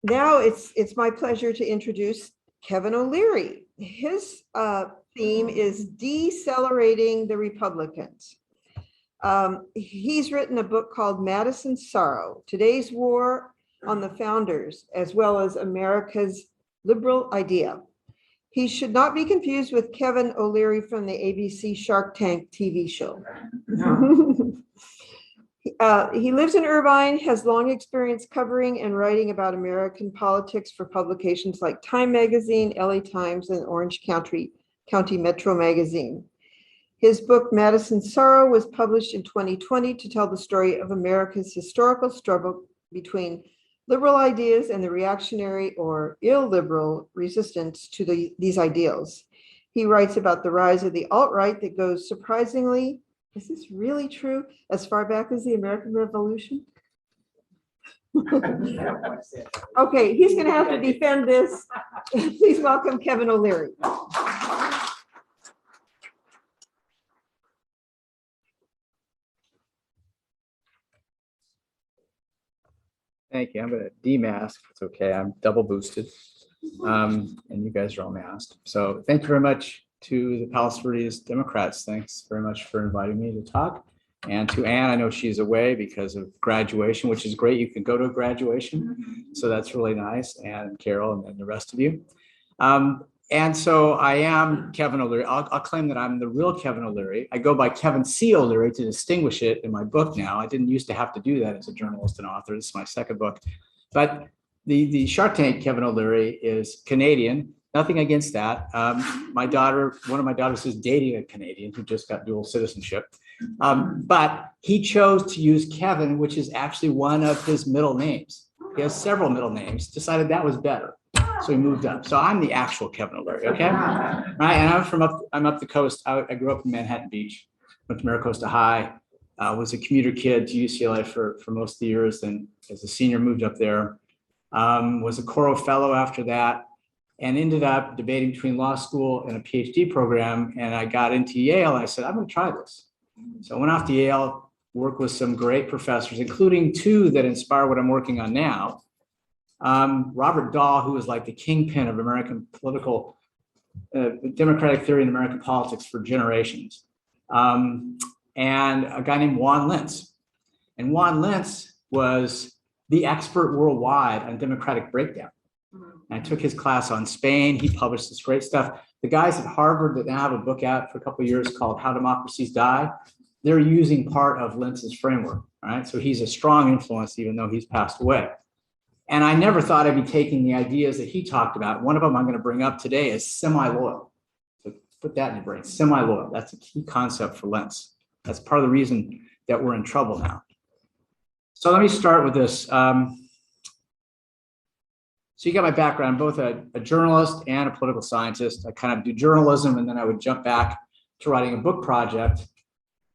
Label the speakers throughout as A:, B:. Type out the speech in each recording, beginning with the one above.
A: Now it's my pleasure to introduce Kevin O'Leary. His theme is Decelerating the Republicans. He's written a book called Madison's Sorrow, Today's War on the Founders, as well as America's Liberal Idea. He should not be confused with Kevin O'Leary from the ABC Shark Tank TV show. No. He lives in Irvine, has long experience covering and writing about American politics for publications like Time Magazine, LA Times, and Orange County Metro Magazine. His book, Madison's Sorrow, was published in 2020 to tell the story of America's historical struggle between liberal ideas and the reactionary or illiberal resistance to these ideals. He writes about the rise of the alt-right that goes surprisingly, is this really true, as far back as the American Revolution? Okay, he's going to have to defend this. Please welcome Kevin O'Leary.
B: Thank you. I'm going to demask. It's okay. I'm double boosted. And you guys are all masked. So thank you very much to the Palos Verdes Democrats. Thanks very much for inviting me to talk. And to Anne, I know she's away because of graduation, which is great. You can go to a graduation. So that's really nice. And Carol and the rest of you. And so I am Kevin O'Leary. I'll claim that I'm the real Kevin O'Leary. I go by Kevin C. O'Leary to distinguish it in my book now. I didn't used to have to do that as a journalist and author. This is my second book. But the Shark Tank Kevin O'Leary is Canadian. Nothing against that. One of my daughters is dating a Canadian who just got dual citizenship. But he chose to use Kevin, which is actually one of his middle names. He has several middle names, decided that was better. So he moved up. So I'm the actual Kevin O'Leary, okay? Right, and I'm up the coast. I grew up in Manhattan Beach, went to Maricosta High, was a commuter kid to UCLA for most of the years. Then as a senior moved up there, was a Coro Fellow after that, and ended up debating between law school and a PhD program. And I got into Yale and I said, I'm gonna try this. So I went off to Yale, worked with some great professors, including two that inspire what I'm working on now. Robert Dahl, who was like the kingpin of American political, democratic theory in American politics for generations. And a guy named Juan Lentz. And Juan Lentz was the expert worldwide on democratic breakdown. And I took his class on Spain. He published this great stuff. The guys at Harvard that now have a book out for a couple of years called How Democracies Die, they're using part of Lentz's framework, right? So he's a strong influence, even though he's passed away. And I never thought I'd be taking the ideas that he talked about. One of them I'm going to bring up today is semi-loyal. So put that in your brain, semi-loyal. That's a key concept for Lentz. That's part of the reason that we're in trouble now. So let me start with this. So you got my background, I'm both a journalist and a political scientist. I kind of do journalism and then I would jump back to writing a book project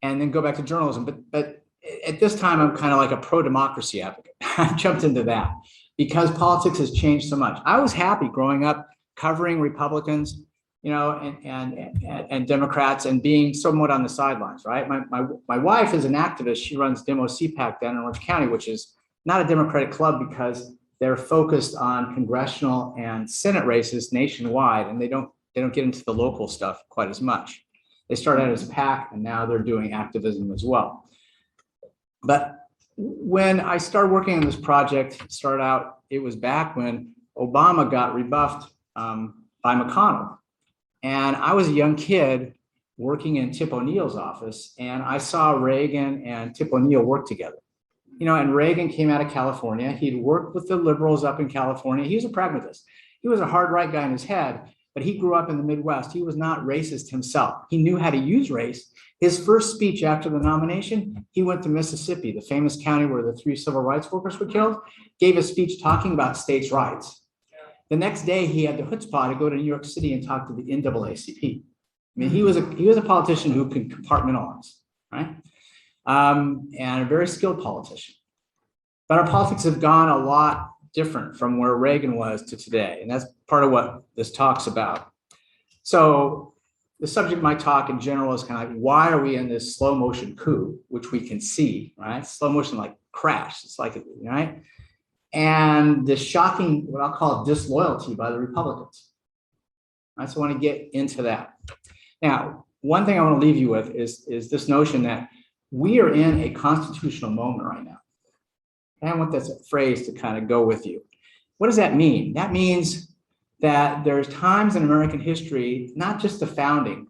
B: and then go back to journalism. But at this time, I'm kind of like a pro-democracy advocate. I jumped into that because politics has changed so much. I was happy growing up covering Republicans, you know, and Democrats and being somewhat on the sidelines, right? My wife is an activist. She runs Demo CPAC down in Orange County, which is not a Democratic club because they're focused on congressional and Senate races nationwide, and they don't get into the local stuff quite as much. They started out as a PAC, and now they're doing activism as well. But when I started working on this project, it was back when Obama got rebuffed by McConnell. And I was a young kid working in Tip O'Neill's office, and I saw Reagan and Tip O'Neill work together. You know, and Reagan came out of California. He'd worked with the liberals up in California. He was a pragmatist. He was a hard right guy in his head, but he grew up in the Midwest. He was not racist himself. He knew how to use race. His first speech after the nomination, he went to Mississippi, the famous county where the 3 civil rights workers were killed, gave a speech talking about states' rights. The next day, he had the chutzpah to go to New York City and talk to the NAACP. I mean, he was a politician who could compartmentalize, right? And a very skilled politician. But our politics have gone a lot different from where Reagan was to today. And that's part of what this talk's about. So the subject of my talk in general is kind of like, why are we in this slow motion coup, which we can see, right? Slow motion like crash. It's like, right? and the shocking, what I'll call disloyalty by the Republicans. Right, so I want to get into that. Now, one thing I want to leave you with is this notion that we are in a constitutional moment right now. And I want this phrase to kind of go with you. What does that mean? That means that there's times in American history, not just the founding,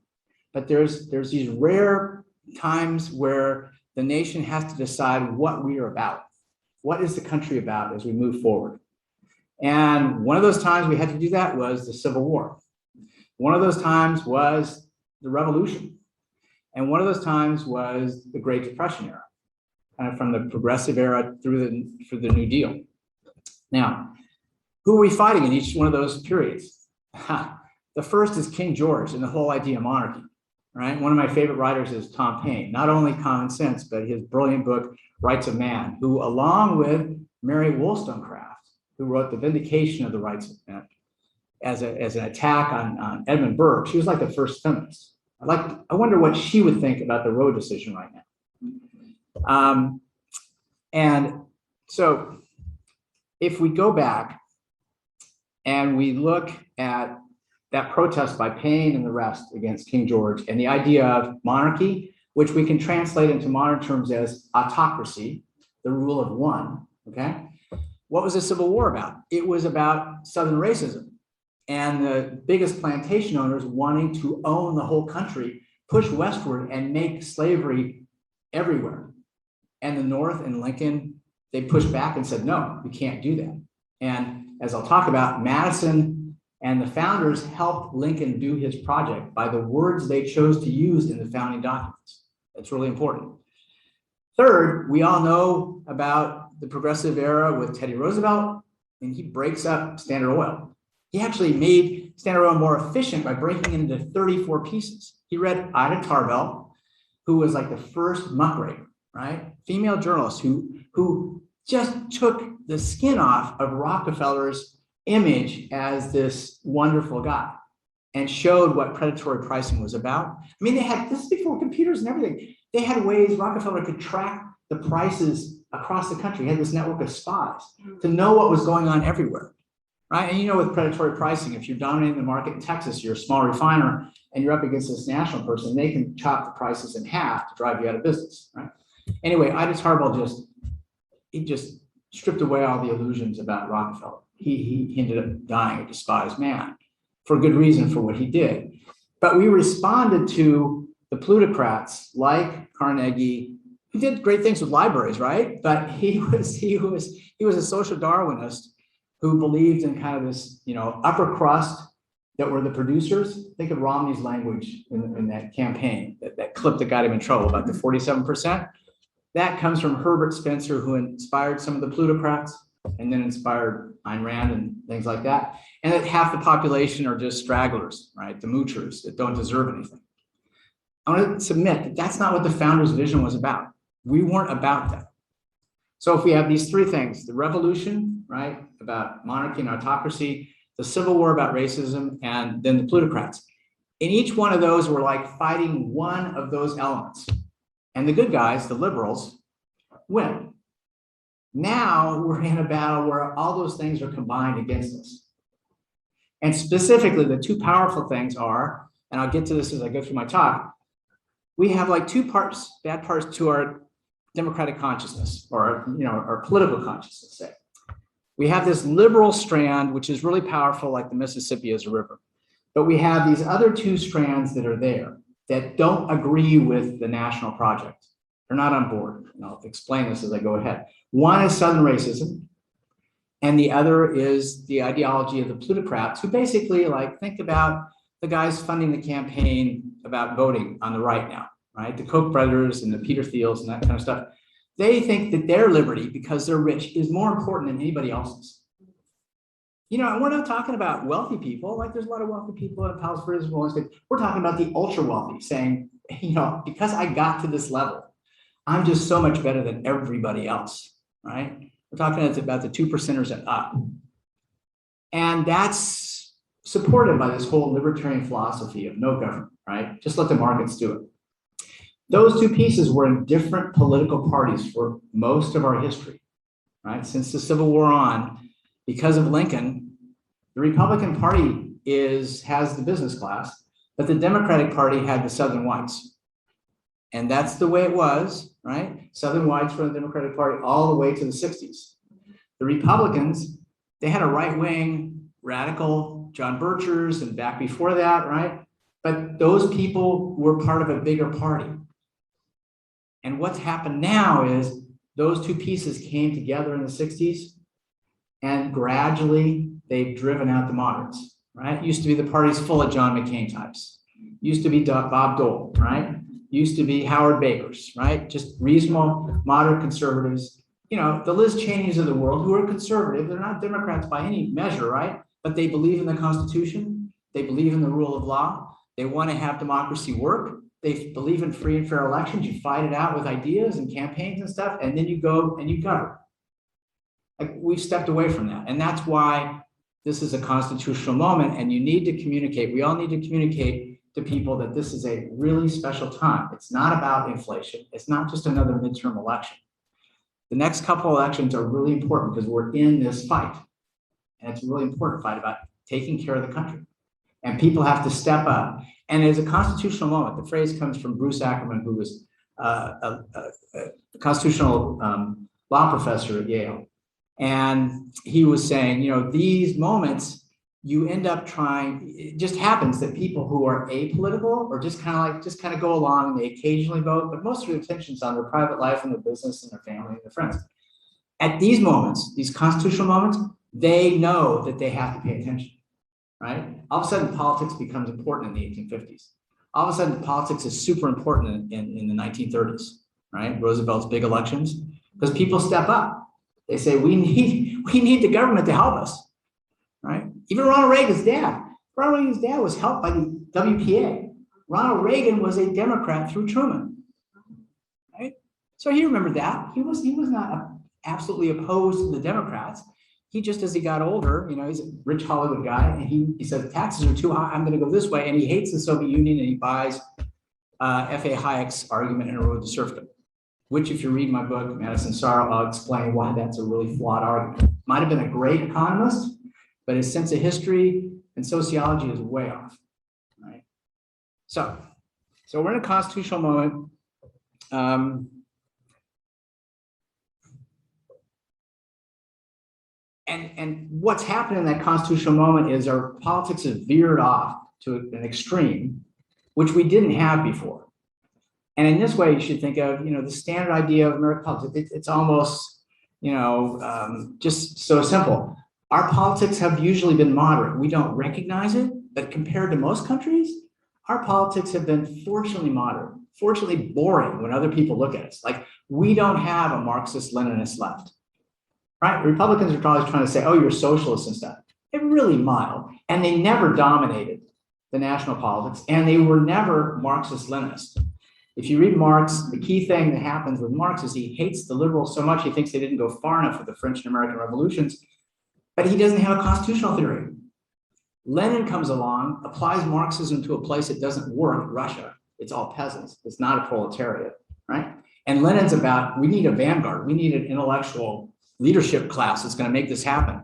B: but there's these rare times where the nation has to decide what we are about. What is the country about as we move forward? And one of those times we had to do that was the Civil War. One of those times was the Revolution. And one of those times was the Great Depression era, kind of from the progressive era through the New Deal. Now, who are we fighting in each one of those periods? The first is King George and the whole idea of monarchy, right? One of my favorite writers is Tom Paine, not only Common Sense, but his brilliant book, Rights of Man, who along with Mary Wollstonecraft, who wrote The Vindication of the Rights of Man, as an attack on Edmund Burke. She was like the first feminist. I wonder what she would think about the Roe decision right now. And so if we go back and we look at that protest by Paine and the rest against King George and the idea of monarchy, which we can translate into modern terms as autocracy, the rule of one, okay? What was the Civil War about? It was about Southern racism and the biggest plantation owners wanting to own the whole country, push westward and make slavery everywhere. And the North and Lincoln, they pushed back and said, no, we can't do that. And as I'll talk about, Madison and the founders helped Lincoln do his project by the words they chose to use in the founding documents. That's really important. Third, we all know about the progressive era with Teddy Roosevelt, and he breaks up Standard Oil. He actually made Standard Oil more efficient by breaking it into 34 pieces. He read Ida Tarbell, who was like the first muckraker, right? Female journalist who just took the skin off of Rockefeller's image as this wonderful guy and showed what predatory pricing was about. I mean, they had this before computers and everything. They had ways Rockefeller could track the prices across the country. He had this network of spies to know what was going on everywhere, right? And you know, with predatory pricing, if you're dominating the market in Texas, you're a small refiner and you're up against this national person, they can chop the prices in half to drive you out of business, right? Anyway, Ida Tarbell just stripped away all the illusions about Rockefeller. He ended up dying a despised man for good reason for what he did. But we responded to the plutocrats like Carnegie, who did great things with libraries, right? But he was a social Darwinist who believed in kind of this, upper crust that were the producers. Think of Romney's language in that campaign, that clip that got him in trouble about the 47%. That comes from Herbert Spencer, who inspired some of the plutocrats and then inspired Ayn Rand and things like that. And that half the population are just stragglers, right? The moochers that don't deserve anything. I want to submit that that's not what the founders' vision was about. We weren't about that. So if we have these three things, the revolution, right, about monarchy and autocracy, the Civil War about racism, and then the plutocrats. In each one of those, we're like fighting one of those elements. And the good guys, the liberals, win. Now we're in a battle where all those things are combined against us. And specifically, the two powerful things are, and I'll get to this as I go through my talk, we have like two parts, bad parts to our democratic consciousness, or our political consciousness, say. We have this liberal strand, which is really powerful, like the Mississippi as a river. But we have these other two strands that are there that don't agree with the national project. They're not on board. And I'll explain this as I go ahead. One is Southern racism, and the other is the ideology of the plutocrats, who basically think about the guys funding the campaign about voting on the right now, right? The Koch brothers and the Peter Thiels and that kind of stuff. They think that their liberty, because they're rich, is more important than anybody else's. We're not talking about wealthy people. There's a lot of wealthy people in Palos Verdes. We're talking about the ultra wealthy saying, because I got to this level, I'm just so much better than everybody else, right? We're talking about the 2%ers and up. And that's supported by this whole libertarian philosophy of no government, right? Just let the markets do it. Those two pieces were in different political parties for most of our history. right? Since the Civil War on, because of Lincoln, the Republican Party has the business class, but the Democratic Party had the Southern whites. And that's the way it was, right? Southern whites for the Democratic Party all the way to the 60s. The Republicans, they had a right-wing radical, John Birchers, and back before that, right? But those people were part of a bigger party. And what's happened now is those two pieces came together in the 60s, and gradually they've driven out the moderates, right? Used to be the party's full of John McCain types. Used to be Bob Dole, right? Used to be Howard Bakers, right? Just reasonable, moderate conservatives. You know, the Liz Cheneys of the world who are conservative. They're not Democrats by any measure, right? But they believe in the Constitution. They believe in the rule of law. They want to have democracy work. They believe in free and fair elections. You fight it out with ideas and campaigns and stuff, and then you go and you govern. Like, we've stepped away from that. And that's why this is a constitutional moment, and you need to communicate. We all need to communicate to people that this is a really special time. It's not about inflation. It's not just another midterm election. The next couple elections are really important because we're in this fight. And it's a really important fight about taking care of the country. And people have to step up. And as a constitutional moment, the phrase comes from Bruce Ackerman, who was a constitutional law professor at Yale. And he was saying, you know, these moments, you end up trying, it just happens that people who are apolitical or just kind of go along and they occasionally vote, but most of their attention's on their private life and their business and their family and their friends. At these moments, these constitutional moments, they know that they have to pay attention, right? All of a sudden, politics becomes important in the 1850s. All of a sudden, politics is super important in the 1930s, right? Roosevelt's big elections, because people step up. They say, we need the government to help us, right? Even Ronald Reagan's dad was helped by the WPA. Ronald Reagan was a Democrat through Truman, right? So he remembered that. He was not absolutely opposed to the Democrats. He just, as he got older, you know, he's a rich Hollywood guy, and he said, taxes are too high, I'm going to go this way. And he hates the Soviet Union, and he buys F.A. Hayek's argument in A Road to Serfdom, which, if you read my book, Madison Sorrow, I'll explain why that's a really flawed argument. Might have been a great economist, but his sense of history and sociology is way off, right? So we're in a constitutional moment. And what's happened in that constitutional moment is our politics has veered off to an extreme, which we didn't have before. And in this way, you should think of, you know, the standard idea of American politics. It's almost, you know, just so simple. Our politics have usually been moderate. We don't recognize it, but compared to most countries, our politics have been fortunately moderate, fortunately boring when other people look at us. Like, we don't have a Marxist-Leninist left, right? Republicans are always trying to say, oh, you're socialists and stuff. They're really mild, and they never dominated the national politics, and they were never Marxist-Leninist. If you read Marx, the key thing that happens with Marx is he hates the liberals so much he thinks they didn't go far enough with the French and American revolutions, but he doesn't have a constitutional theory. Lenin comes along, applies Marxism to a place it doesn't work, Russia. It's all peasants. It's not a proletariat, right? And Lenin's about, we need a vanguard. We need an intellectual leadership class that's going to make this happen.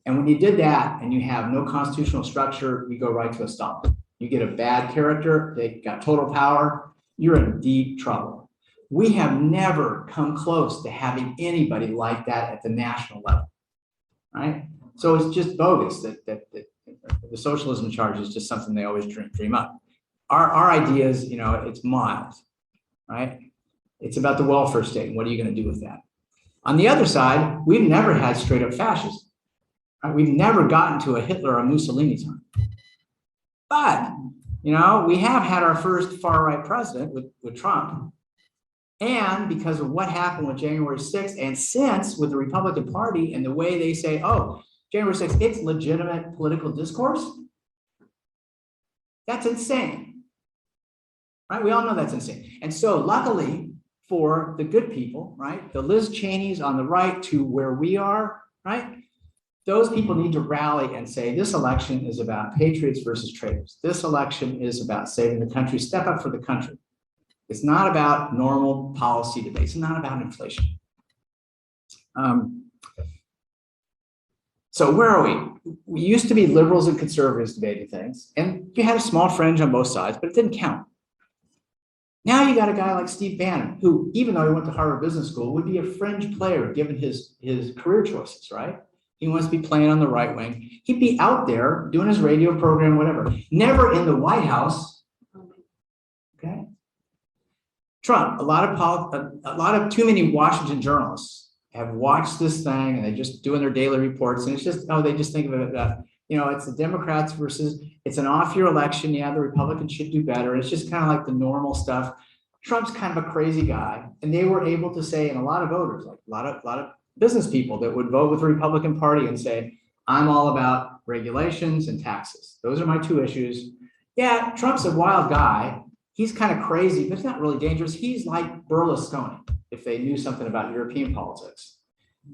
B: And when you did that and you have no constitutional structure, you go right to a stop. You get a bad character, they got total power, you're in deep trouble. We have never come close to having anybody like that at the national level, right? So it's just bogus that the socialism charge is just something they always dream up. Our ideas, you know, it's mild, right? It's about the welfare state. What are you going to do with that? On the other side, we've never had straight up fascism. Right? We've never gotten to a Hitler or Mussolini time. But, you know, we have had our first far right president with Trump. And because of what happened with January 6th, and since with the Republican Party and the way they say, oh, January 6th, it's legitimate political discourse. That's insane, right? We all know that's insane. And so luckily for the good people, right? The Liz Cheneys on the right to where we are, right? Those people need to rally and say, this election is about patriots versus traitors. This election is about saving the country. Step up for the country. It's not about normal policy debates. It's not about inflation. So where are we? We used to be liberals and conservatives debating things, and you had a small fringe on both sides, but it didn't count. Now you got a guy like Steve Bannon, who, even though he went to Harvard Business School, would be a fringe player given his career choices, right? He wants to be playing on the right wing. He'd be out there doing his radio program, whatever. Never in the White House. Okay. Trump, a lot of too many Washington journalists have watched this thing and they're just doing their daily reports, and it's just, oh, they just think of it that, you know, it's the Democrats versus, it's an off-year election. Yeah, the Republicans should do better. It's just kind of like the normal stuff. Trump's kind of a crazy guy, and they were able to say, and a lot of voters, like a lot of business people that would vote with the Republican Party and say, I'm all about regulations and taxes. Those are my two issues. Yeah, Trump's a wild guy. He's kind of crazy, but he's not really dangerous. He's like Berlusconi, if they knew something about European politics.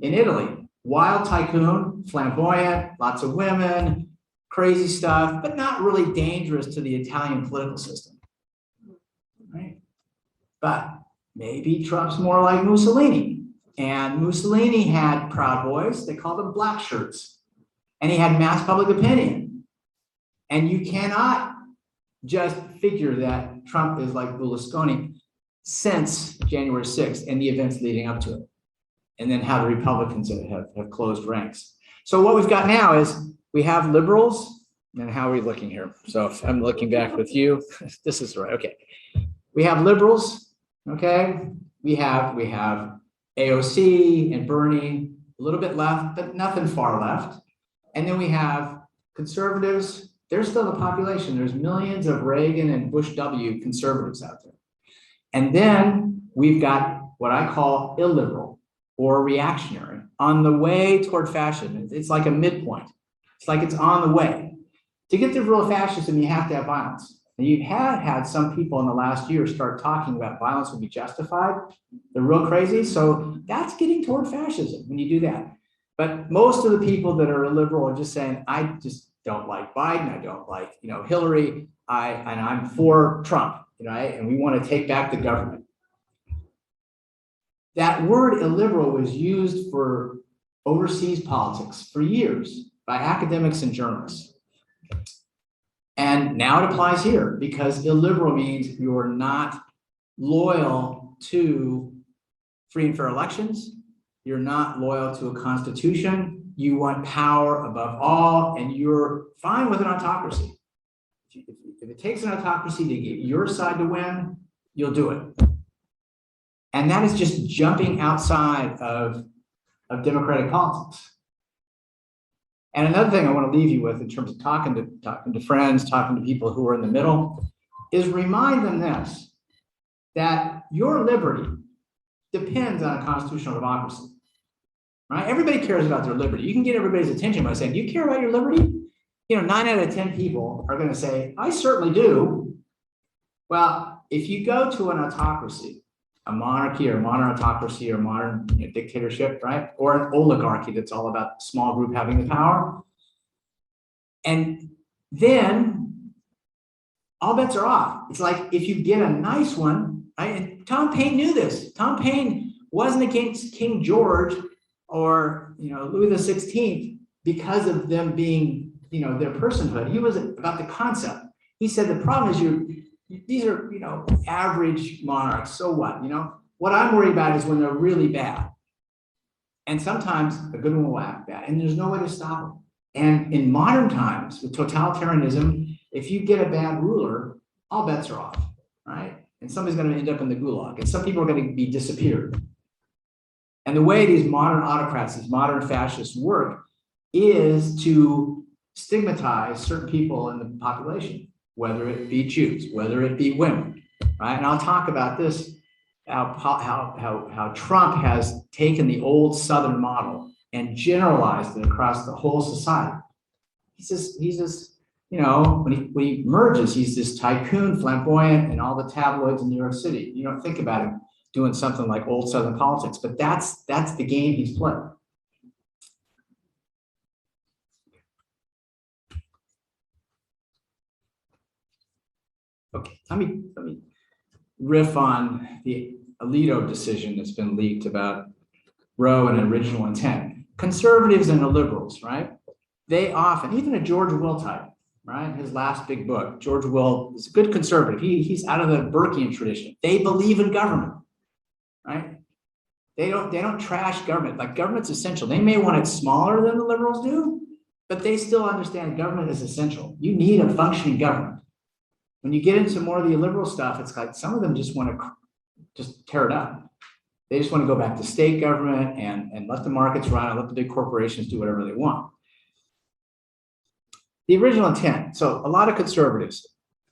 B: In Italy, wild tycoon, flamboyant, lots of women, crazy stuff, but not really dangerous to the Italian political system. Right? But maybe Trump's more like Mussolini. And Mussolini had Proud Boys, they called them black shirts. And he had mass public opinion. And you cannot just figure that Trump is like Berlusconi since January 6th and the events leading up to it. And then how the Republicans have closed ranks. So what we've got now is we have liberals, and how are we looking here? So if I'm looking back with you, this is right, okay. We have liberals, okay? We have AOC and Bernie, a little bit left, but nothing far left. And then we have conservatives. There's still the population. There's millions of Reagan and Bush W conservatives out there. And then we've got what I call illiberal or reactionary on the way toward fascism. It's like a midpoint. It's like it's on the way. To get to real fascism, you have to have violence. And you've had some people in the last year start talking about violence will be justified. They're real crazy. So that's getting toward fascism when you do that. But most of the people that are illiberal are just saying, I just don't like Biden. I don't like, you know, Hillary. And I'm for Trump, right? And we want to take back the government. That word illiberal was used for overseas politics for years by academics and journalists. And now it applies here because illiberal means you're not loyal to free and fair elections. You're not loyal to a constitution. You want power above all, and you're fine with an autocracy. If it takes an autocracy to get your side to win, you'll do it. And that is just jumping outside of democratic politics. And another thing I want to leave you with in terms of talking to friends, talking to people who are in the middle, is remind them this, that your liberty depends on a constitutional democracy, right? Everybody cares about their liberty. You can get everybody's attention by saying, do you care about your liberty? You know, 9 out of 10 people are going to say, I certainly do. Well, if you go to an autocracy, a monarchy or modern autocracy or modern dictatorship, right? Or an oligarchy that's all about a small group having the power. And then all bets are off. It's like if you get a nice one, right? And Tom Paine knew this. Tom Paine wasn't against King George or Louis XVI because of them being their personhood. He was about the concept. He said the problem is these are, average monarchs. So what? What I'm worried about is when they're really bad. And sometimes a good one will act bad, and there's no way to stop them. And in modern times, with totalitarianism, if you get a bad ruler, all bets are off, right? And somebody's going to end up in the gulag, and some people are going to be disappeared. And the way these modern autocrats, these modern fascists work is to stigmatize certain people in the population, whether it be Jews, whether it be women, right? And I'll talk about this, how Trump has taken the old Southern model and generalized it across the whole society. He's just when he merges, he's this tycoon, flamboyant, and all the tabloids in New York City. You don't think about him doing something like old Southern politics, but that's the game he's playing. Okay, let me riff on the Alito decision that's been leaked about Roe and original intent. conservatives and the liberals, right? They often, even a George Will type, right? His last big book, George Will is a good conservative. He's out of the Burkean tradition. They believe in government, right? They don't trash government. Like, government's essential. They may want it smaller than the liberals do, but they still understand government is essential. You need a functioning government. When you get into more of the illiberal stuff, it's like some of them just want to just tear it up. They just want to go back to state government and let the markets run and let the big corporations do whatever they want. The original intent. So a lot of conservatives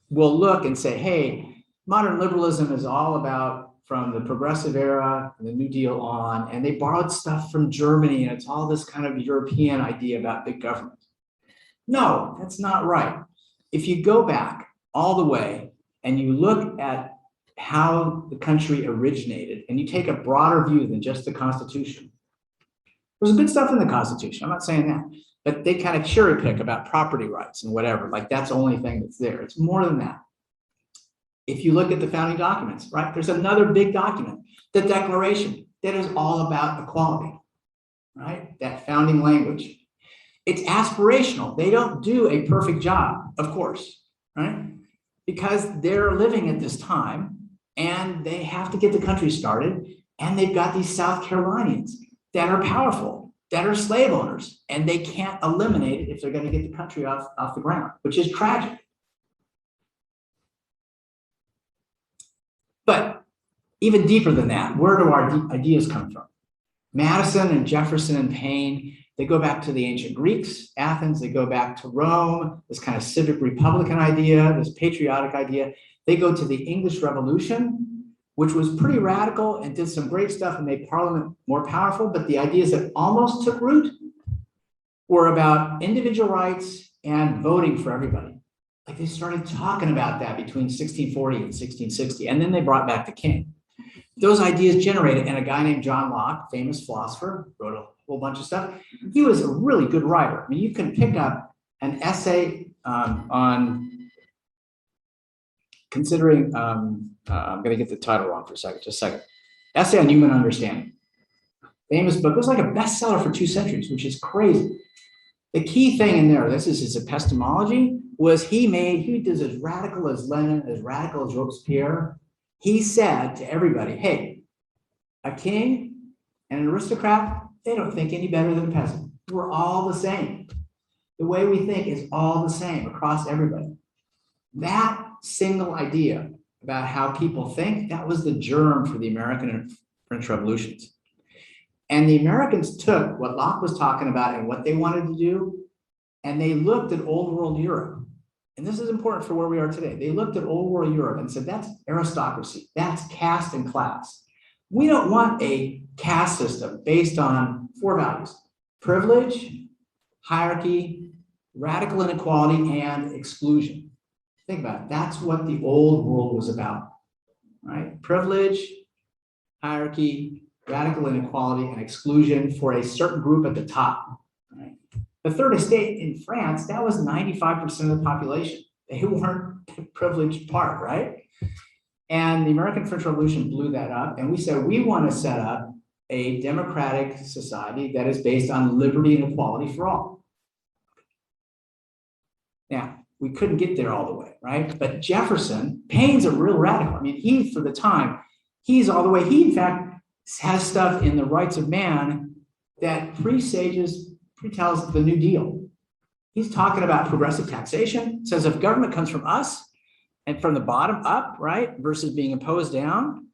B: will look and say, hey, modern liberalism is all about from the progressive era and the New Deal on, and they borrowed stuff from Germany, and it's all this kind of European idea about big government. No, that's not right. If you go back all the way and you look at how the country originated, and you take a broader view than just the Constitution. There's good stuff in the Constitution, I'm not saying that, but they kind of cherry pick about property rights and whatever, like that's the only thing that's there. It's more than that. If you look at the founding documents, right, there's another big document, the Declaration, that is all about equality, right? That founding language. It's aspirational. They don't do a perfect job, of course, right? Because they're living at this time and they have to get the country started, and they've got these South Carolinians that are powerful, that are slave owners, and they can't eliminate it if they're going to get the country off the ground, which is tragic. But even deeper than that, where do our ideas come from? Madison and Jefferson and Paine, they go back to the ancient Greeks, Athens, they go back to Rome, this kind of civic republican idea, this patriotic idea. They go to the English Revolution, which was pretty radical and did some great stuff and made Parliament more powerful, but the ideas that almost took root were about individual rights and voting for everybody. Like, they started talking about that between 1640 and 1660, and then they brought back the king. Those ideas generated, and a guy named John Locke, famous philosopher, wrote a whole bunch of stuff. He was a really good writer. I mean, you can pick up an essay on considering, I'm going to get the title wrong for a second, just a second. Essay on Human Understanding. Famous book. It was like a bestseller for 2 centuries, which is crazy. The key thing in there, this is his epistemology, was he was as radical as Lenin, as radical as Robespierre. He said to everybody, hey, a king and an aristocrat, they don't think any better than a peasant. We're all the same. The way we think is all the same across everybody. That single idea about how people think, that was the germ for the American and French revolutions. And the Americans took what Locke was talking about and what they wanted to do, and they looked at old world Europe. And this is important for where we are today. They looked at old world Europe and said, that's aristocracy, that's caste and class. We don't want a caste system based on 4 values: privilege, hierarchy, radical inequality, and exclusion. Think about it. That's what the old world was about, right? Privilege, hierarchy, radical inequality, and exclusion for a certain group at the top, right? The Third Estate in France, that was 95% of the population. They weren't the privileged part, right? And the American French Revolution blew that up. And we said, we want to set up a democratic society that is based on liberty and equality for all. Now, we couldn't get there all the way, right? But Jefferson, Paine's a real radical. I mean, he, for the time, he's all the way. He, in fact, has stuff in the Rights of Man that pretells the New Deal. He's talking about progressive taxation, says if government comes from us and from the bottom up, right, versus being imposed down,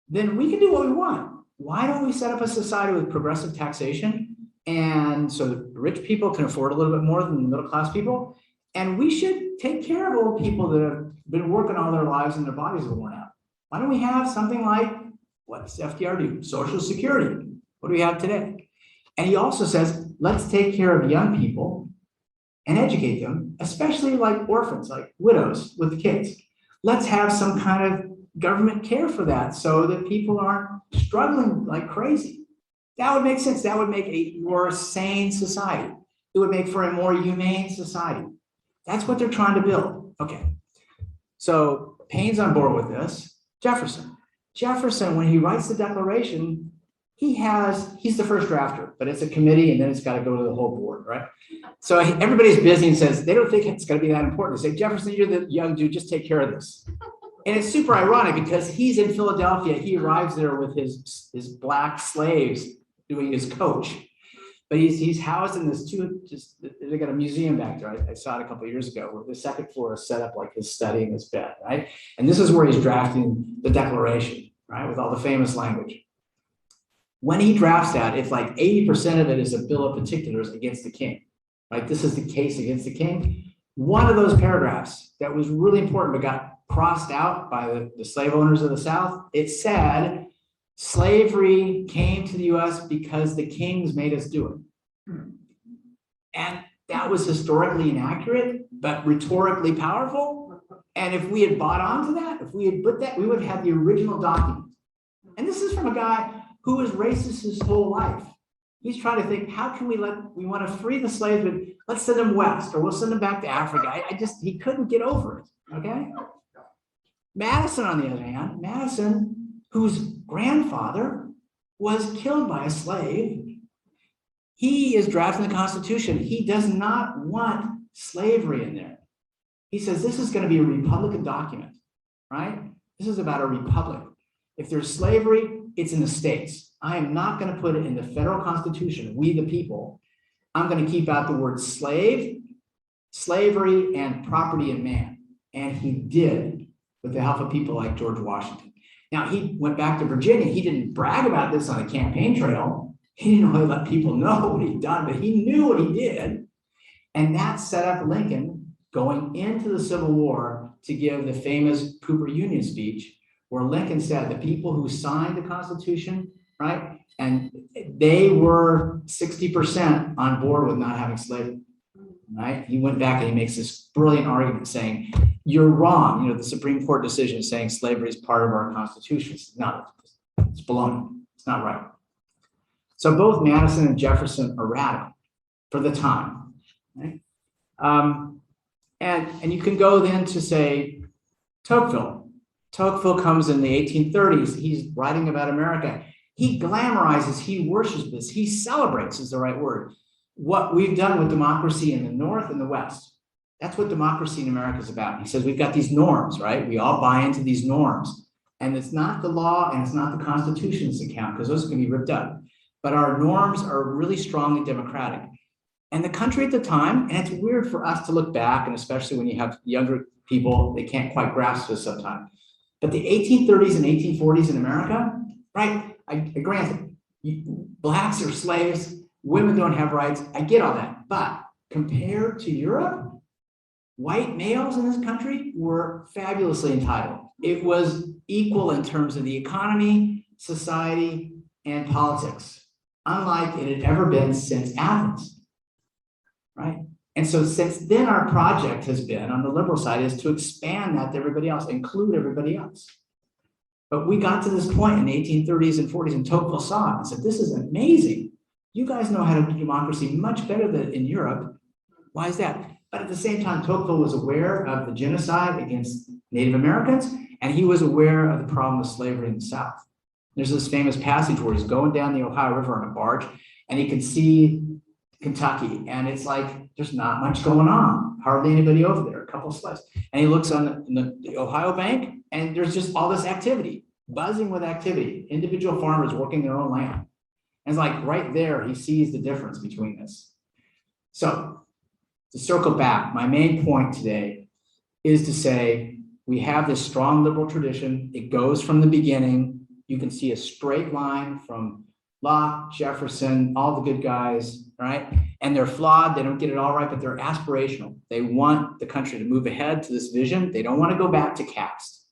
B: then we can do what we want. Why don't we set up a society with progressive taxation? And so the rich people can afford a little bit more than the middle class people. And we should take care of old people that have been working all their lives and their bodies are worn out. Why don't we have something like, what does FDR do? Social Security. What do we have today? And he also says, let's take care of young people and educate them, especially like orphans, like widows with kids. Let's have some kind of government care for that so that people aren't struggling like crazy. That would make sense. That would make a more sane society. It would make for a more humane society. That's what they're trying to build. Okay. So Paine's on board with this. Jefferson, when he writes the Declaration, he's the first drafter, but it's a committee and then it's got to go to the whole board, right? So everybody's busy and says, they don't think it's going to be that important. They say, Jefferson, you're the young dude, just take care of this. And it's super ironic because he's in Philadelphia. He arrives there with his black slaves doing his coach. But he's housed in this they got a museum back there. I saw it a couple of years ago where the second floor is set up like his study and his bed, right? And this is where he's drafting the Declaration, right? With all the famous language. When he drafts that, it's like 80% of it is a bill of particulars against the king, right? This is the case against the king. One of those paragraphs that was really important but got crossed out by the slave owners of the South, it said, slavery came to the US because the kings made us do it. And that was historically inaccurate, but rhetorically powerful. And if we had bought onto that, if we had put that, we would have had the original document. And this is from a guy who was racist his whole life. He's trying to think, how can we want to free the slaves, but let's send them west, or we'll send them back to Africa. He couldn't get over it, okay? Madison, on the other hand, whose grandfather was killed by a slave, he is drafting the Constitution. He does not want slavery in there. He says this is going to be a Republican document, right? This is about a republic. If there's slavery, it's in the states. I am not going to put it in the federal Constitution, we the people. I'm going to keep out the word slave, slavery, and property and man. And he did, with the help of people like George Washington. Now, he went back to Virginia. He didn't brag about this on a campaign trail. He didn't really let people know what he'd done, but he knew what he did. And that set up Lincoln going into the Civil War to give the famous Cooper Union speech, where Lincoln said the people who signed the Constitution, right, and they were 60% on board with not having slavery, right? He went back and he makes this brilliant argument saying, you're wrong. You know, the Supreme Court decision saying slavery is part of our Constitution. No, it's baloney. It's not right. So both Madison and Jefferson are radical for the time, right? And you can go then to say Tocqueville. Tocqueville comes in the 1830s. He's writing about America. He glamorizes, he worships this, he celebrates is the right word, what we've done with democracy in the North and the West. That's what democracy in America is about. He says we've got these norms, right? We all buy into these norms. And it's not the law and it's not the Constitution's account because those can be ripped up. But our norms are really strongly democratic. And the country at the time, and it's weird for us to look back, and especially when you have younger people, they can't quite grasp this sometimes. But the 1830s and 1840s in America, right? Granted, blacks are slaves, women don't have rights. I get all that. But compared to Europe, white males in this country were fabulously entitled. It was equal in terms of the economy, society, and politics, unlike it had ever been since Athens, right? And so since then, our project has been, on the liberal side, is to expand that to everybody else, include everybody else. But we got to this point in the 1830s and 40s, and Tocqueville saw it and said, this is amazing. You guys know how to do democracy much better than in Europe. Why is that? But at the same time, Tocqueville was aware of the genocide against Native Americans, and he was aware of the problem of slavery in the South. There's this famous passage where he's going down the Ohio River on a barge, and he can see Kentucky, and it's like, there's not much going on. Hardly anybody over there, a couple of slaves. And he looks on the Ohio bank, and there's just all this activity, buzzing with activity, individual farmers working their own land. And it's like right there, he sees the difference between this. So to circle back, my main point today is to say we have this strong liberal tradition. It goes from the beginning. You can see a straight line from Locke, Jefferson, all the good guys, right? And they're flawed. They don't get it all right, but they're aspirational. They want the country to move ahead to this vision. They don't want to go back to caste.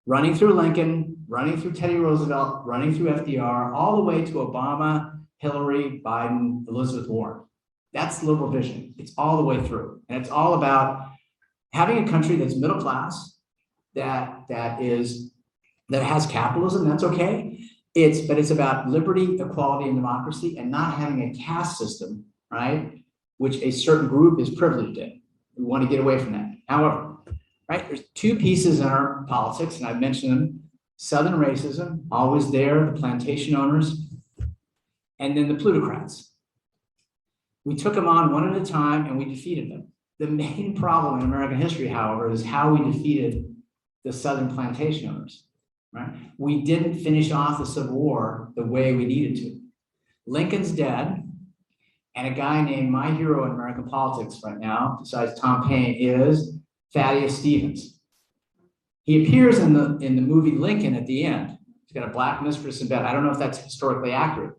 B: Running through Lincoln, running through Teddy Roosevelt, running through FDR, all the way to Obama, Hillary, Biden, Elizabeth Warren. That's the liberal vision. It's all the way through. And it's all about having a country that's middle class, that has capitalism, that's okay. But it's about liberty, equality, and democracy, and not having a caste system, right? Which a certain group is privileged in. We want to get away from that. However, right, there's two pieces in our politics, and I've mentioned them Southern racism, always there, the plantation owners, and then the plutocrats. We took them on one at a time and we defeated them. The main problem in American history, however, is how we defeated the Southern plantation owners, right? We didn't finish off the Civil War the way we needed to. Lincoln's dead, and a guy named my hero in American politics right now, besides Tom Paine, is Thaddeus Stevens. He appears in the movie Lincoln at the end. He's got a black mistress in bed. I don't know if that's historically accurate,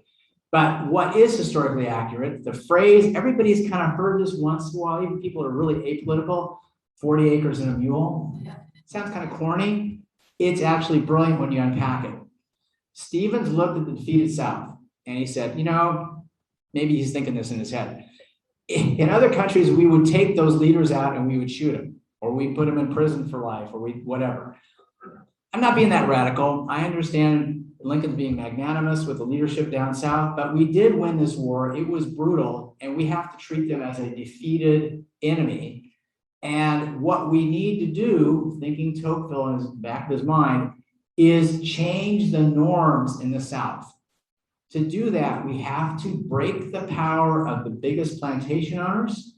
B: but what is historically accurate, the phrase, everybody's kind of heard this once in a while, even people who are really apolitical, 40 acres and a mule. Sounds kind of corny. It's actually brilliant when you unpack it. Stevens looked at the defeated South and he said, you know, maybe he's thinking this in his head. In other countries, we would take those leaders out and we would shoot them, or we put them in prison for life, or whatever. I'm not being that radical. I understand Lincoln being magnanimous with the leadership down south, but we did win this war. It was brutal, and we have to treat them as a defeated enemy. And what we need to do, thinking Tocqueville in the back of his mind, is change the norms in the South. To do that, we have to break the power of the biggest plantation owners,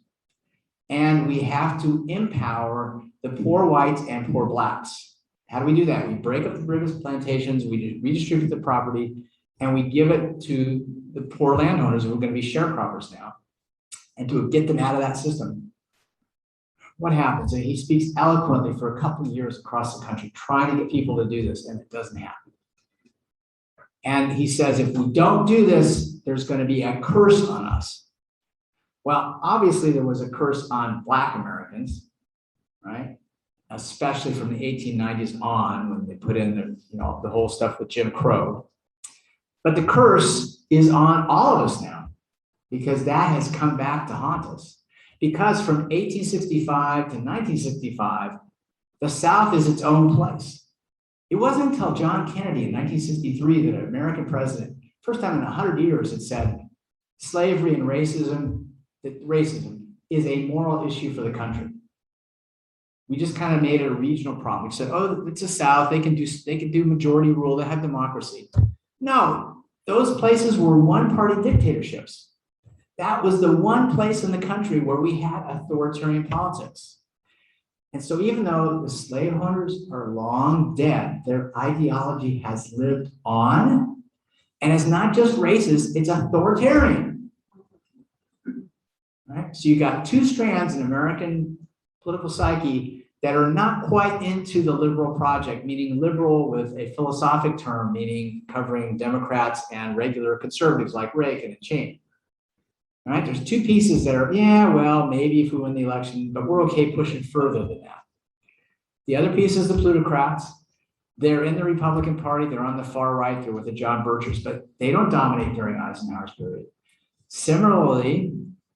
B: and we have to empower the poor whites and poor blacks. How do we do that? We break up the biggest plantations, we redistribute the property, and we give it to the poor landowners who are going to be sharecroppers now, and to get them out of that system. What happens? And he speaks eloquently for a couple of years across the country, trying to get people to do this, and it doesn't happen. And he says, if we don't do this, there's going to be a curse on us. Well, obviously there was a curse on Black Americans, right? Especially from the 1890s on, when they put in the whole stuff with Jim Crow. But the curse is on all of us now, because that has come back to haunt us. Because from 1865 to 1965, the South is its own place. It wasn't until John Kennedy in 1963 that an American president, first time in 100 years, had said slavery and racism, that racism is a moral issue for the country. We just kind of made it a regional problem. We said, oh, it's the South, they can do majority rule, they have democracy. No, those places were one-party dictatorships. That was the one place in the country where we had authoritarian politics. And so even though the slaveholders are long dead, their ideology has lived on, and it's not just racist, it's authoritarian. Right? So you got two strands in American political psyche that are not quite into the liberal project, meaning liberal with a philosophic term, meaning covering Democrats and regular conservatives like Reagan and Cheney. All right, there's two pieces that are, yeah, well, maybe if we win the election, but we're okay pushing further than that. The other piece is the plutocrats. They're in the Republican Party, they're on the far right, they're with the John Birchers, but they don't dominate during Eisenhower's period. Similarly,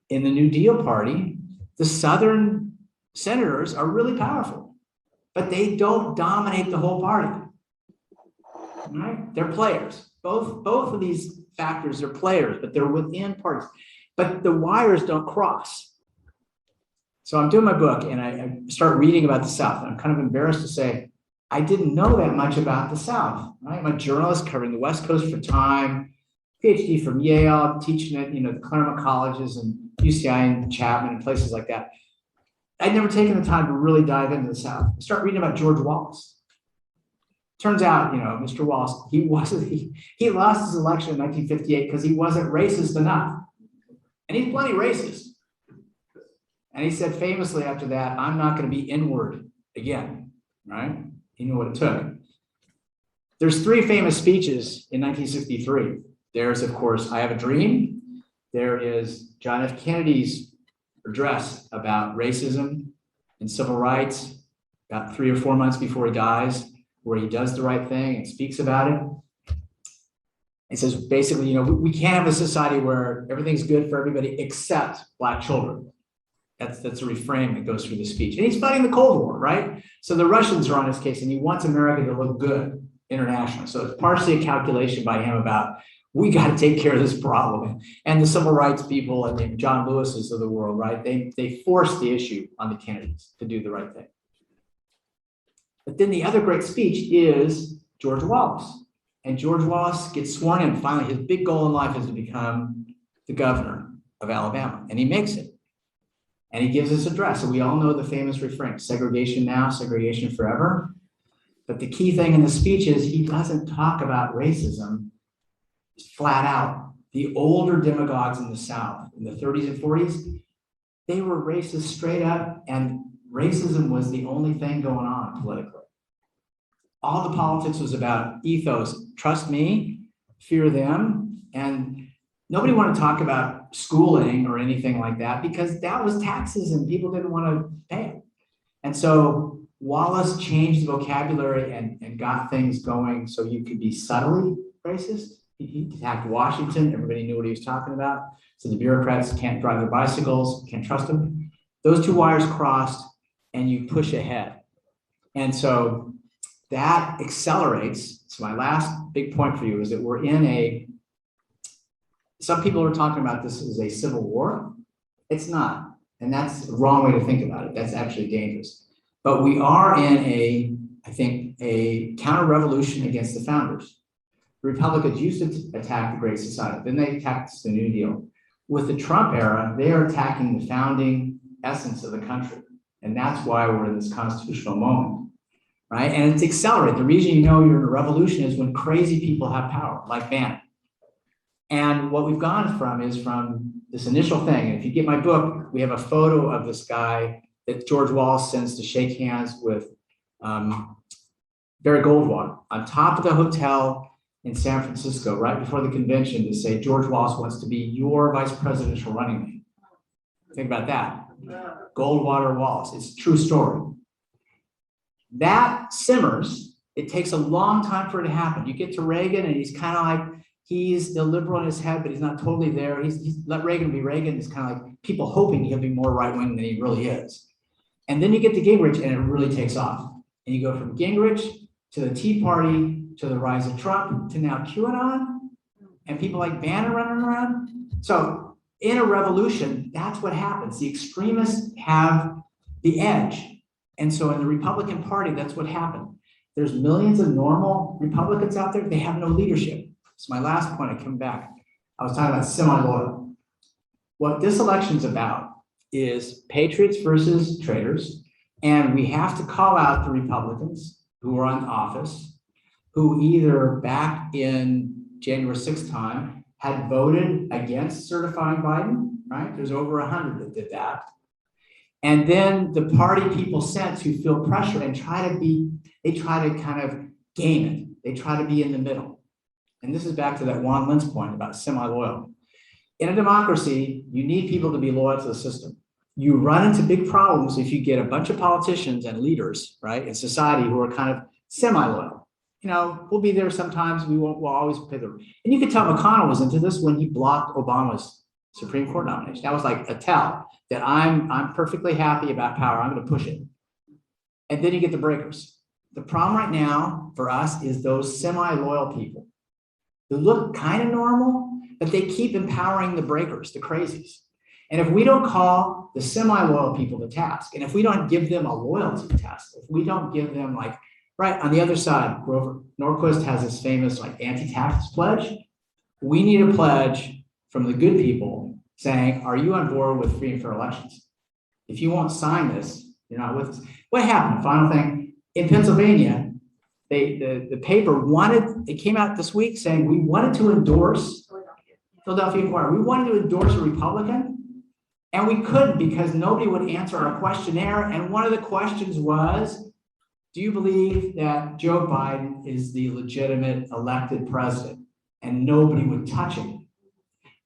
B: in the New Deal Party, the Southern senators are really powerful, but they don't dominate the whole party. All right? They're players. Both of these factors are players, but they're within parties. But the wires don't cross. So I'm doing my book and I start reading about the South. And I'm kind of embarrassed to say, I didn't know that much about the South. Right? I'm a journalist covering the West Coast for Time, PhD from Yale, teaching at the Claremont colleges and UCI and Chapman and places like that. I'd never taken the time to really dive into the South. I start reading about George Wallace. Turns out, Mr. Wallace, he lost his election in 1958 because he wasn't racist enough. And he's plenty racist. And he said famously after that, I'm not going to be inward again, right? He knew what it took. There's three famous speeches in 1963. There's, of course, I Have a Dream. There is John F. Kennedy's address about racism and civil rights, about 3 or 4 months before he dies, where he does the right thing and speaks about it. He says, basically, we can't have a society where everything's good for everybody except Black children. That's a refrain that goes through the speech. And he's fighting the Cold War, right? So the Russians are on his case and he wants America to look good internationally. So it's partially a calculation by him about, we got to take care of this problem. And the civil rights people and the John Lewis's of the world, right? They forced the issue on the Kennedys to do the right thing. But then the other great speech is George Wallace. And George Wallace gets sworn in. Finally, his big goal in life is to become the governor of Alabama, and he makes it. And he gives his address. So we all know the famous refrain, segregation now, segregation forever. But the key thing in the speech is he doesn't talk about racism flat out. The older demagogues in the South in the 30s and 40s, they were racist straight up, and racism was the only thing going on politically. All the politics was about ethos, trust me, fear them, and nobody wanted to talk about schooling or anything like that because that was taxes and people didn't want to pay it. And so Wallace changed the vocabulary and got things going so you could be subtly racist. He attacked Washington, everybody knew what he was talking about. So the bureaucrats can't drive their bicycles, can't trust them. Those two wires crossed and you push ahead. And so that accelerates. So my last big point for you is that we're in some people are talking about this as a civil war. It's not. And that's the wrong way to think about it. That's actually dangerous. But we are in I think, a counter-revolution against the founders. The Republicans used to attack the Great Society. Then they attacked the New Deal. With the Trump era, they are attacking the founding essence of the country. And that's why we're in this constitutional moment, right? And it's accelerated. The reason you know you're in a revolution is when crazy people have power, like Bannon. And what we've gone from is from this initial thing. And if you get my book, we have a photo of this guy that George Wallace sends to shake hands with Barry Goldwater on top of the hotel in San Francisco, right before the convention, to say George Wallace wants to be your vice presidential running mate. Think about that. Goldwater Wallace. It's a true story. That simmers. It takes a long time for it to happen. You get to Reagan and he's kind of like, he's illiberal in his head, but he's not totally there. He's let Reagan be Reagan. It's kind of like people hoping he'll be more right-wing than he really is. And then you get to Gingrich and it really takes off. And you go from Gingrich to the Tea Party to the rise of Trump to now QAnon and people like Bannon running around. So in a revolution, that's what happens. The extremists have the edge. And so in the Republican Party, that's what happened. There's millions of normal Republicans out there. They have no leadership. So my last point, I come back. I was talking about semi-loyal. What this election's about is patriots versus traitors. And we have to call out the Republicans who are in office, who either back in January 6th time had voted against certifying Biden, right? There's over 100 that did that. And then the party people sense who feel pressure and they try to kind of game it. They try to be in the middle. And this is back to that Juan Lentz point about semi-loyal. In a democracy, you need people to be loyal to the system. You run into big problems if you get a bunch of politicians and leaders, right, in society who are kind of semi-loyal. You know, we'll be there sometimes, we'll always pay the, and you could tell McConnell was into this when he blocked Obama's Supreme Court nomination. That was like a tell that I'm perfectly happy about power, I'm gonna push it. And then you get the breakers. The problem right now for us is those semi-loyal people who look kind of normal, but they keep empowering the breakers, the crazies. And if we don't call the semi-loyal people to task, and if we don't give them a loyalty test, if we don't give them like, right, on the other side, Grover Norquist has this famous like anti-tax pledge. We need a pledge from the good people saying, are you on board with free and fair elections? If you won't sign this, you're not with us. What happened? Final thing, in Pennsylvania, the paper wanted, it came out this week saying we wanted to endorse Philadelphia Inquirer. We wanted to endorse a Republican. And we couldn't because nobody would answer our questionnaire. And one of the questions was, do you believe that Joe Biden is the legitimate elected president? And nobody would touch him.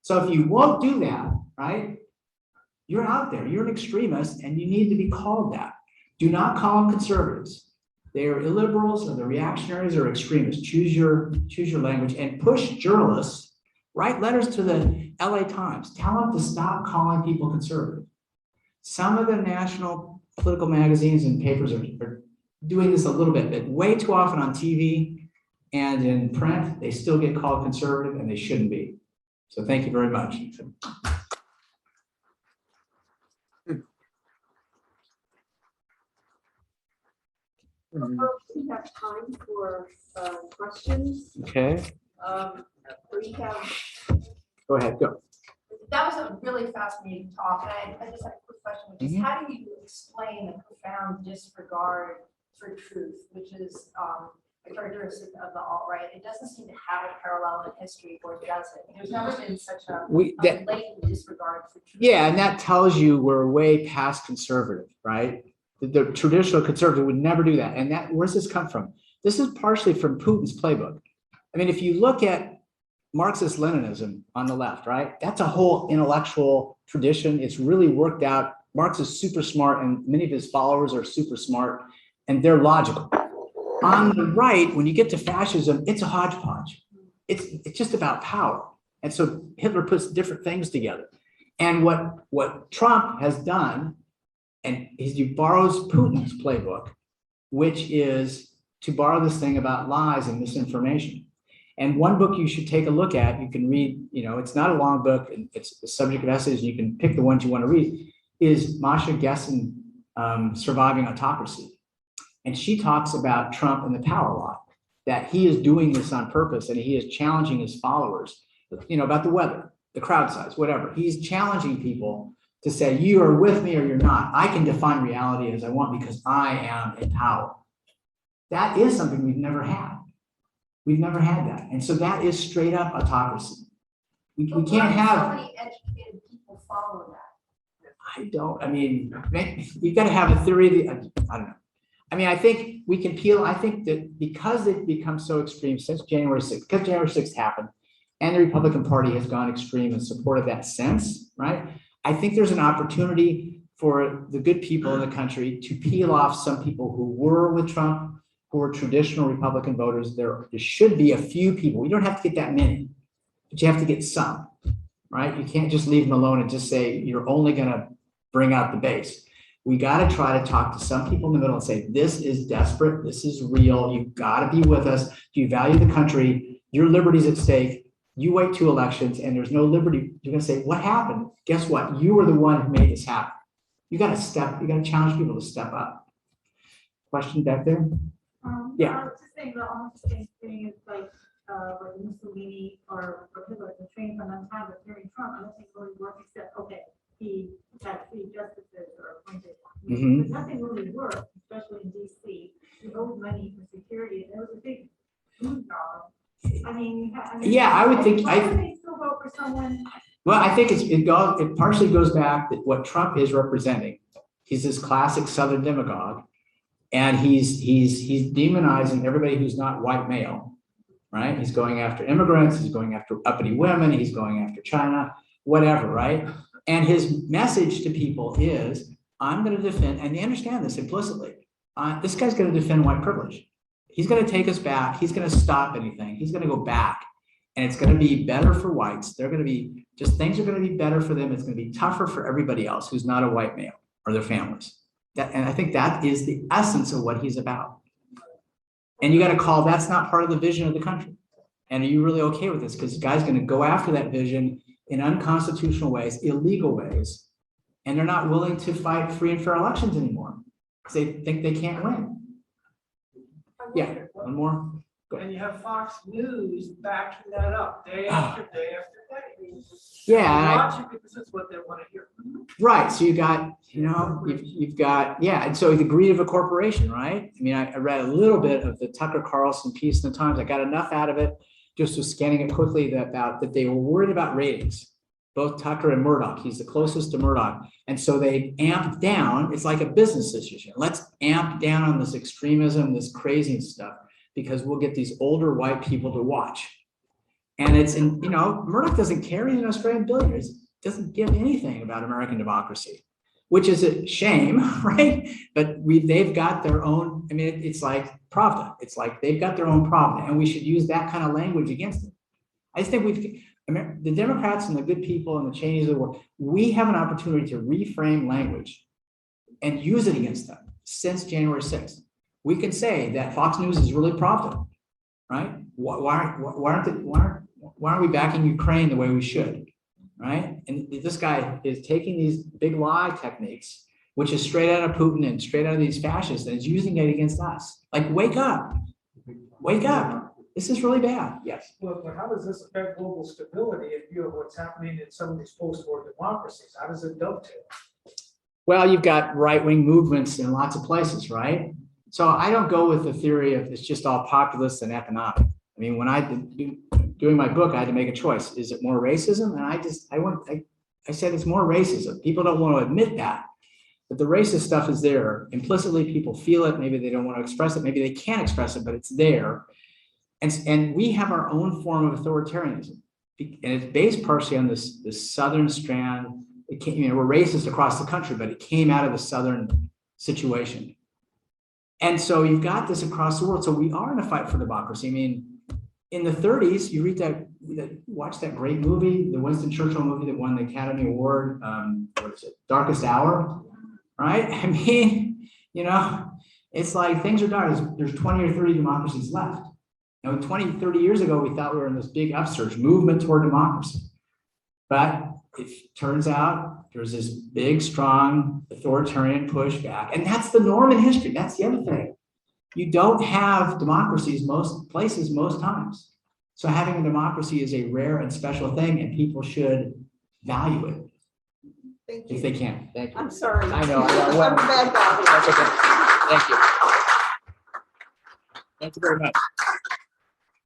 B: So if you won't do that, right, you're out there, you're an extremist and you need to be called that. Do not call them conservatives. They are illiberals or the reactionaries or extremists. Choose your language and push journalists. Write letters to the LA Times. Tell them to stop calling people conservative. Some of the national political magazines and papers are doing this a little bit, but way too often on TV and in print, they still get called conservative and they shouldn't be. So thank you very much.
C: We have time for questions.
B: Okay,
C: We have,
B: go ahead, go.
D: That was a really fascinating talk, and I just have a quick question, which is how do you explain the profound disregard for truth, which is a characteristic of the alt-right? It doesn't seem to have a parallel in history, or does it? There's never been such a blatant disregard for truth.
B: Yeah, and that tells you we're way past conservative, right? The traditional conservative would never do that. And where's this come from? This is partially from Putin's playbook. I mean, if you look at Marxist-Leninism on the left, right? That's a whole intellectual tradition. It's really worked out. Marx is super smart, and many of his followers are super smart, and they're logical. On the right, when you get to fascism, it's a hodgepodge. It's just about power. And so Hitler puts different things together. And what Trump has done, and he borrows Putin's playbook, which is to borrow this thing about lies and misinformation. And one book you should take a look at, you can read, it's not a long book, it's the subject of essays, you can pick the ones you want to read, is Masha Gessen, Surviving Autocracy. And she talks about Trump and the power law, that he is doing this on purpose and he is challenging his followers, about the weather, the crowd size, whatever. He's challenging people to say, you are with me or you're not. I can define reality as I want because I am in power. That is something we've never had. We've never had that. And so that is straight up autocracy. We can't have.
D: So many educated people follow that.
B: I mean, you've got to have a theory. I don't know. I mean, I think we can peel. I think that because they've become so extreme since January 6th, because January 6th happened and the Republican Party has gone extreme in support of that since, right? I think there's an opportunity for the good people in the country to peel off some people who were with Trump, who are traditional Republican voters. There should be a few people. You don't have to get that many, but you have to get some, right? You can't just leave them alone and just say you're only going to bring out the base. We got to try to talk to some people in the middle and say, this is desperate. This is real. You've got to be with us. Do you value the country? Your liberty's at stake. You wait 2 elections and there's no liberty. You're going to say, what happened? Guess what? You were the one who made this happen. You got to challenge people to step up. Question back there? Yeah.
C: I was just saying the almost same thing is like Mussolini or Hitler can train for a long time, but hearing Trump, I don't think really works except, okay, he had 3 justices or appointed. But nothing really worked, especially in DC. He owed money for security, and it was a big food job.
B: Yeah, I would think.
C: Why would they still vote for someone?
B: Well, I think it partially goes back to what Trump is representing. He's this classic Southern demagogue, and he's demonizing everybody who's not white male, right? He's going after immigrants, he's going after uppity women, he's going after China, whatever, right? And his message to people is, I'm going to defend, and they understand this implicitly. This guy's going to defend white privilege. He's going to take us back. He's going to stop anything. He's going to go back, and it's going to be better for whites. They're going to be things are going to be better for them. It's going to be tougher for everybody else who's not a white male or their families. And I think that is the essence of what he's about. And you got to call that's not part of the vision of the country. And are you really okay with this? Because the guy's going to go after that vision in unconstitutional ways, illegal ways, and they're not willing to fight free and fair elections anymore because they think they can't win. Yeah, one more.
E: And you have Fox News backing that up day after day after day.
B: Yeah,
E: Watching because that's what they want to hear.
B: Right. So you got, you've got, yeah. And so the greed of a corporation, right? I mean, I read a little bit of the Tucker Carlson piece in the Times. I got enough out of it, just was scanning it quickly, that they were worried about ratings, both Tucker and Murdoch. He's the closest to Murdoch. And so they amped down. It's like a business decision. Let's amp down on this extremism, this crazy stuff, because we'll get these older white people to watch. And it's in, Murdoch doesn't care. He's an Australian billionaire. He doesn't give anything about American democracy, which is a shame, right? But they've got their own, it's like Pravda. It's like they've got their own Pravda, and we should use that kind of language against them. I just think the Democrats and the good people and the Cheneys of the world, we have an opportunity to reframe language and use it against them since January 6th. We can say that Fox News is really Pravda, right? Why aren't we backing Ukraine the way we should, right? And this guy is taking these big lie techniques which is straight out of Putin and straight out of these fascists, and is using it against us. Like, wake up, wake up. This is really bad. Yes.
E: Well, but how does this affect global stability in view of what's happening in some of these post-war democracies? How does it dovetail?
B: Well, you've got right-wing movements in lots of places, right? So I don't go with the theory of it's just all populist and economic. I mean, when I did doing my book, I had to make a choice. Is it more racism? And I said it's more racism. People don't want to admit that. But the racist stuff is there. Implicitly, people feel it. Maybe they don't want to express it. Maybe they can't express it, but it's there. And we have our own form of authoritarianism. And it's based partially on this southern strand. It came, we're racist across the country, but it came out of the southern situation. And so you've got this across the world. So we are in a fight for democracy. I mean, in the 30s, you watch that great movie, the Winston Churchill movie that won the Academy Award, what is it, Darkest Hour, right? I mean, it's like things are dark. There's 20 or 30 democracies left. 20, 30 years ago, we thought we were in this big upsurge, movement toward democracy. But it turns out there's this big, strong authoritarian pushback. And that's the norm in history. That's the other thing. You don't have democracies most places, most times. So having a democracy is a rare and special thing, and people should value it.
A: Thank you.
B: If they can. Thank you.
A: I'm sorry.
B: I know.
A: I'm bad.
B: That's okay. Thank you. Thank you very much.